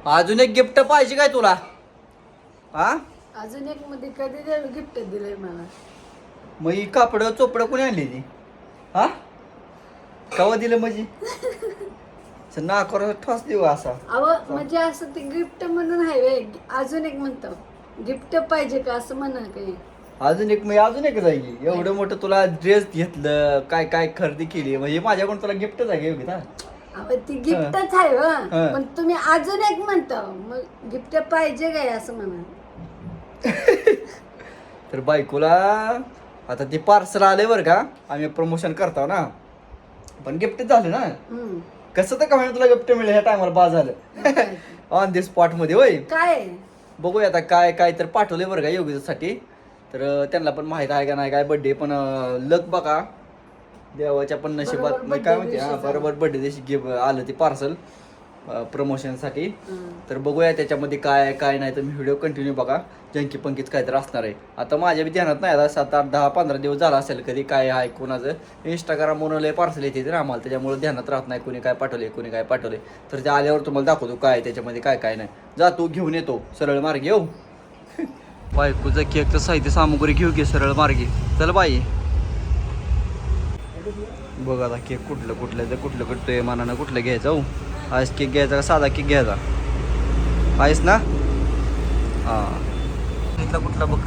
अजून एक गिफ्ट पाहिजे काय तुला? हा अजून एक मध्ये कधी गिफ्ट दिलंय मला. मग ही कापड चोपड कोणी आणली ती? हा कवा दिलं म्हणजे? नाकर ठोस देऊ असा. अव म्हणजे असं ते गिफ्ट म्हणून आहे व्हय. अजून एक म्हणतो गिफ्ट पाहिजे का असं म्हणा काही. अजून एक म्हणजे अजून एक जाईल. एवढं मोठं तुला ड्रेस घेतलं, काय काय खरेदी केली, म्हणजे माझ्याकडून तुला गिफ्टच आहे योगी ना. अहो ती गिफ्टच आहे हो. पण तुम्ही अजून एक म्हणता मग गिफ्ट पाहिजे काय असं म्हणा. तर बायकोला आता ते पार्सल आले बरं का, आम्ही प्रमोशन करतो ना, पण गिफ्ट झालं ना. कसं तर का तुला गिफ्ट मिळेल ह्या टायमाला बाज झालं. ऑन दी स्पॉट मध्ये होय. काय बघूया आता काय काय तर पाठवले बरं का योगीसाठी. तर त्यांना पण माहित आहे का नाही काय बर्थडे, पण लक बघा देवाच्या पण नशिबात. काय माहिती हा बरोबर बर्थडे दिवशी आलं ते पार्सल प्रमोशनसाठी. तर बघूया त्याच्यामध्ये काय काय नाही. तर मी व्हिडिओ कंटिन्यू बघा. जंकी पंकीच काय तर असणार आहे. आता माझ्या बी ध्यानात नाही आता 7, 8, 10, 15 दिवस झाला असेल कधी काय आहे कोणाचं. इंस्टाग्राम म्हणून पार्सल येते तर आम्हाला त्याच्यामुळे ध्यानात राहत नाही कोणी काय पाठवले कोणी काय पाठवले. तर ते आल्यावर तुम्हाला दाखवतो काय त्याच्यामध्ये काय काय नाही. जातो घेऊन येतो सरळ मार्गी. येऊ बायकोचं केकचं साहित्य सामुग्री घेऊ की सरळ मार्गी. चल बाई बघ आता केक कुठलं कुठलं मनानं कुठलं घ्यायचं. हो आईस केक घ्यायचा का साधा केक घ्यायचा? आईस ना. हां इथला कुठला बघ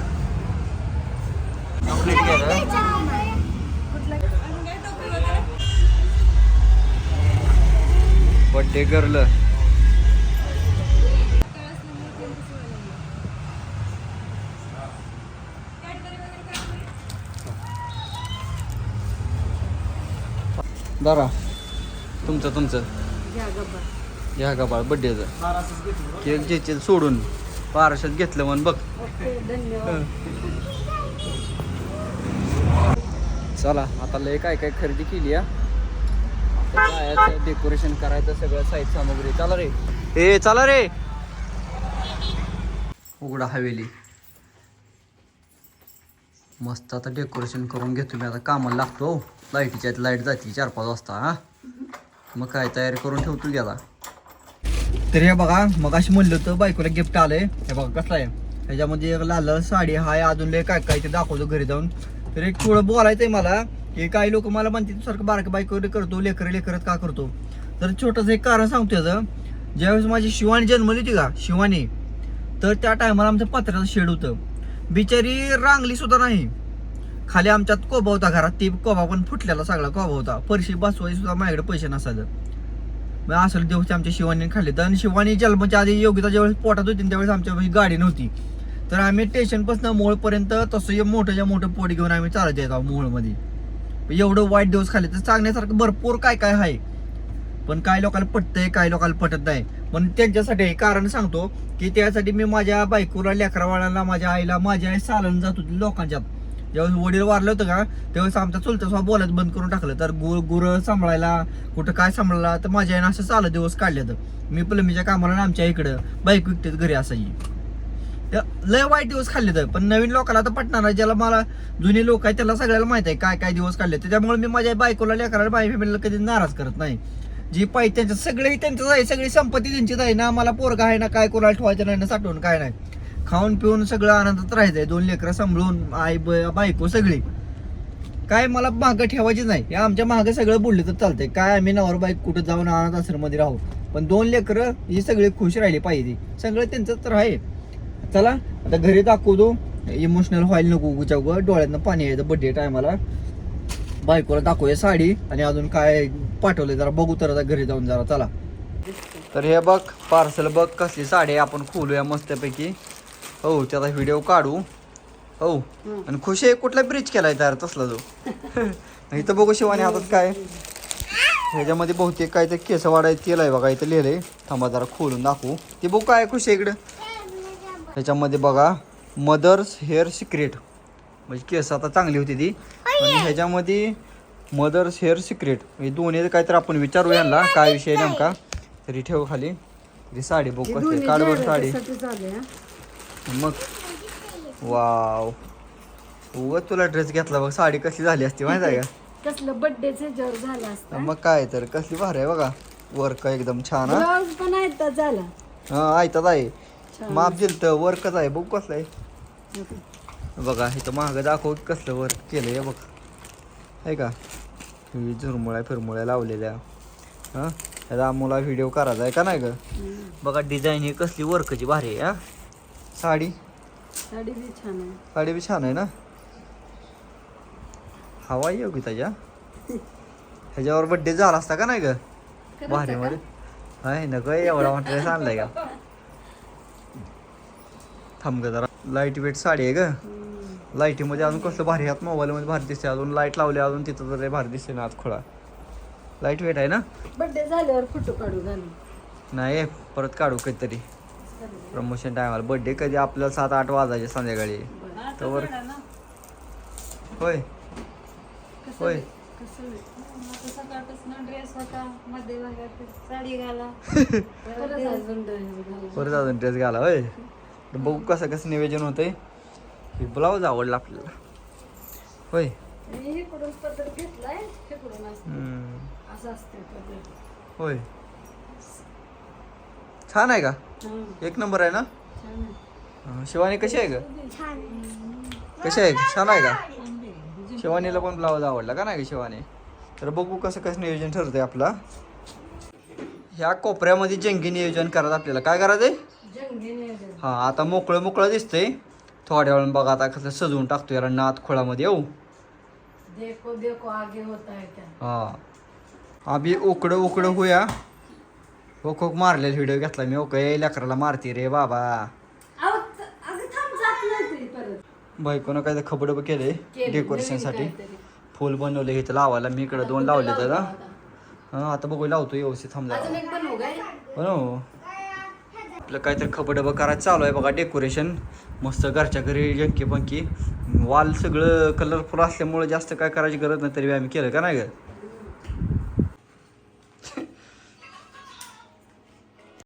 चॉकलेट घ्यायचा. बर्थडे गर्ल दारा तुमचं घ्या गबाळ बड्डेचं केक घ्यायचे सोडून 1200 घेतलं म्हणून बघ. चला आता लय काय काय खरेदी केली आहे. डेकोरेशन करायचं सगळं साहित्य सामग्री. चला रे ए चला रे. उघडा हवेली मस्त. आता डेकोरेशन करून घेतो मी. आता कामाला लागतो. लाईटीच्या लाईट जाते 4-5 वाजता. हा मग काय तयारी करून ठेवतो गेला. तर हे बघा मग अशी म्हणलं होतं बायकोला गिफ्ट आलंय. हे बघा कसं आहे. ह्याच्यामध्ये एक लाल लाल साडी हाय. अजून लय काय काय ते दाखवतो घरी जाऊन. तर एक थोडं बोलायचंय मला की काही लोक मला म्हणते तू सारखं बारकं बायको करतो लेकरत का करतो. तर छोटंसं एक कारण सांगतो याचं. ज्यावेळेस माझी शिवानी जन्मली होती का शिवानी, तर त्या टायमाला आमचं पत्र्याचं शेड होतं. बिचारी रांगली सुद्धा नाही. खाली आमच्यात कोबा होता घरात. ती कोबा पण फुटलेला सगळा कोबा होता. फरशी बसवायची सुद्धा माझ्याकडे पैसे नसायचं. मग असं दिवस आमच्या शिवानीने खाल्ले. तर शिवानी जन्माच्या आधी योगिता ज्यावेळेस पोटात होती त्यावेळेस आमच्या गाडी नव्हती. तर आम्ही स्टेशनपासून मोळपर्यंत तसं मोठं पोट घेऊन आम्ही चालत येतो मोळमध्ये. एवढं वाईट दिवस खाल्ले. तर सांगण्यासारखं भरपूर काय काय आहे. पण काही लोकांना पटतंय काही लोकांना पटत नाही. पण त्यांच्यासाठी कारण सांगतो की त्यासाठी मी माझ्या बायकोला लेकरावाळांना माझ्या आईला माझी आई चालून जात होती लोकांच्यात. ज्यावेळेस वडील वारलं होतं का त्यावेळेस आमचा चुलता स्वभाव बोलायचं बंद करून टाकलं. तर गुरं सांभाळायला कुठं काय सांभाळला तर माझ्या आईनं असं चालत दिवस काढले. तर मी प्लमीच्या कामाला आमच्या इकडं बायको एकटीच घरी असायची. लय वाईट दिवस खाल्ले. तर पण नवीन लोकांना तर पटणार नाही. ज्याला मला जुने लोक आहेत त्याला सगळ्याला माहित आहे काय काय दिवस काढले. त्याच्यामुळे मी माझ्या बायकोला लेकराला माझ्या फॅमिलीला कधी नाराज करत नाही. जी पाहिजे त्यांचं सगळे त्यांचं आहे. सगळी संपत्ती त्यांचीच आहे ना. मला पोरगा आहे ना काय कोणाला ठेवायचं नाही ना साठवून काय नाही. खाऊन पिऊन सगळं आनंदात राहायचंय. 2 लेकरं सांभाळून आई बायको सगळी काय मला मागं ठेवायचीच नाही. या आमच्या मागं सगळं बोलले तर चालतंय. काय आम्ही नवर बाईक कुठं जाऊन अनाथ आश्रममध्ये राहू पण 2 लेकरं ही सगळी खुश राहिली पाहिजे. सगळं त्यांचं तर आहे. चला आता घरी दाखवतो. इमोशनल व्हायला नको उगच्या उगं डोळ्यातनं पाणी यायचं. बर्थडे टायमाला बायकोला दाखवूया साडी आणि अजून काय पाठवले जरा बघू. तर आता घरी जाऊन जरा चला. तर हे बघ पार्सल बघ कसली साडी आपण खोलूया मस्तपैकी. हो त्याचा व्हिडिओ काढू. हो आणि खुश आहे. कुठला ब्रिज केलाय तयार तसला जो इथं बघू शिवानी हातात काय ह्याच्यामध्ये बहुतेक काय तर केस वाढायचं तेल आहे बघा. इथं लिहिलंय. थांबा जरा खोलून दाखवू. ते बघू काय खुश आहे इकडं. ह्याच्यामध्ये बघा मदर्स हेअर सिक्रेट म्हणजे केस आता चांगली होती ती. आणि ह्याच्यामध्ये मदर्स हेअर सिक्रेट हे दोन्ही काहीतरी आपण विचारू यांना काय विषय नेमका. तरी ठेव खाली. तरी साडी बघ कसली काढवर साडी. मग वाव उगाच तुला ड्रेस घेतला बघ. साडी कसली झाली असती माहिती आहे का. कसलं बर्थडेचं जर झालं असतं. मग काय तर कसली भारी आहे बघा. वर्क एकदम छान. ब्लाऊज पण आहे तर झाला. हा ऐकतात आहे. छान. माप दिलं वर्कच आहे. बघू कसलं आहे बघा. इथं महाग दाखव कसलं वर्क केलं आहे बघ. आहे का झुरमुळ्या फिरमुळ्या लावलेल्या. हां त्याचा आम्हाला व्हिडिओ करायचा आहे का नाही ग. बघा डिझाईन ही कसली वर्कची भारी आहे. हा साडी साडी बी छान आहे. साडी बी छान आहे ना. हवा योगी त्याच्या ह्याच्यावर बड्डे झाला असता का नाही ग भारी मध्ये. आहे ना काय एवढा म्हटलं आणलाय का. थांब ग जरा. लाईट वेट साडी आहे ग. लाईटीमध्ये अजून कसलं भारी आत मोबाईलमध्ये भारी दिसते. अजून लाईट लावली अजून तिथं तर भारी दिसते ना आत खोळा. लाईट वेट आहे ना. बर्थडे झाल्यावर फोटो काढू घालू. नाही परत काढू कधीतरी प्रमोशन टायमाला. बर्थडे कधी आपल्याला 7-8 वाजायचे संध्याकाळी तर. होय होय. सकाळपासून ड्रेस होता मध्ये भागात साडी घाला. परत अजून ड्रेस घाला होय. तर बघू कसं कसं नियोजन होतंय. ब्लाऊज आवडला आपल्याला होय. इकडून पदर घेतलाय तिकडून असं असते पदर. होय छान आहे का. हं, एक नंबर आहे ना. छान आहे. शिवानी कशी आहे ग. कशी आहे छान आहे का. शिवानीला पण ब्लाऊज आवडला का नाही ग शिवानी. तर बघू कसं कसं नियोजन ठरतंय आपला. ह्या कोपऱ्यामध्ये जंगी नियोजन करायचं आपल्याला. काय करायचंय. जंगी नियोजन. हा आता मोकळं मोकळं दिसतंय. थोड्या वेळानं बघा आता कसं सजवून टाकतो याला नात खोळामध्ये. येऊ देखो देखो आगे होता है क्या. हा आम्ही उकडं उकडं होया. हो मारलेला व्हिडिओ घेतला मी. ओके लेकराला मारते रे बाबा. अहो, अगं थांब जात नाही तरी परत. बायकोनं काय तर खबडं केले डेकोरेशनसाठी. काहीतरी. फुल बनवले इथं लावायला. मी इकडं 2 लावले तर आता. हा आता बघू लावतो व्यवस्थित. थांबला अजून एक बनवू काय. हो आपलं काहीतरी खबडं करायचं चालू आहे बघा. डेकोरेशन मस्त घरच्या घरी जंकी पंकी. वाल सगळं कलरफुल असल्यामुळे जास्त काय करायची गरज नाही तरी आम्ही केलं का नाही ग.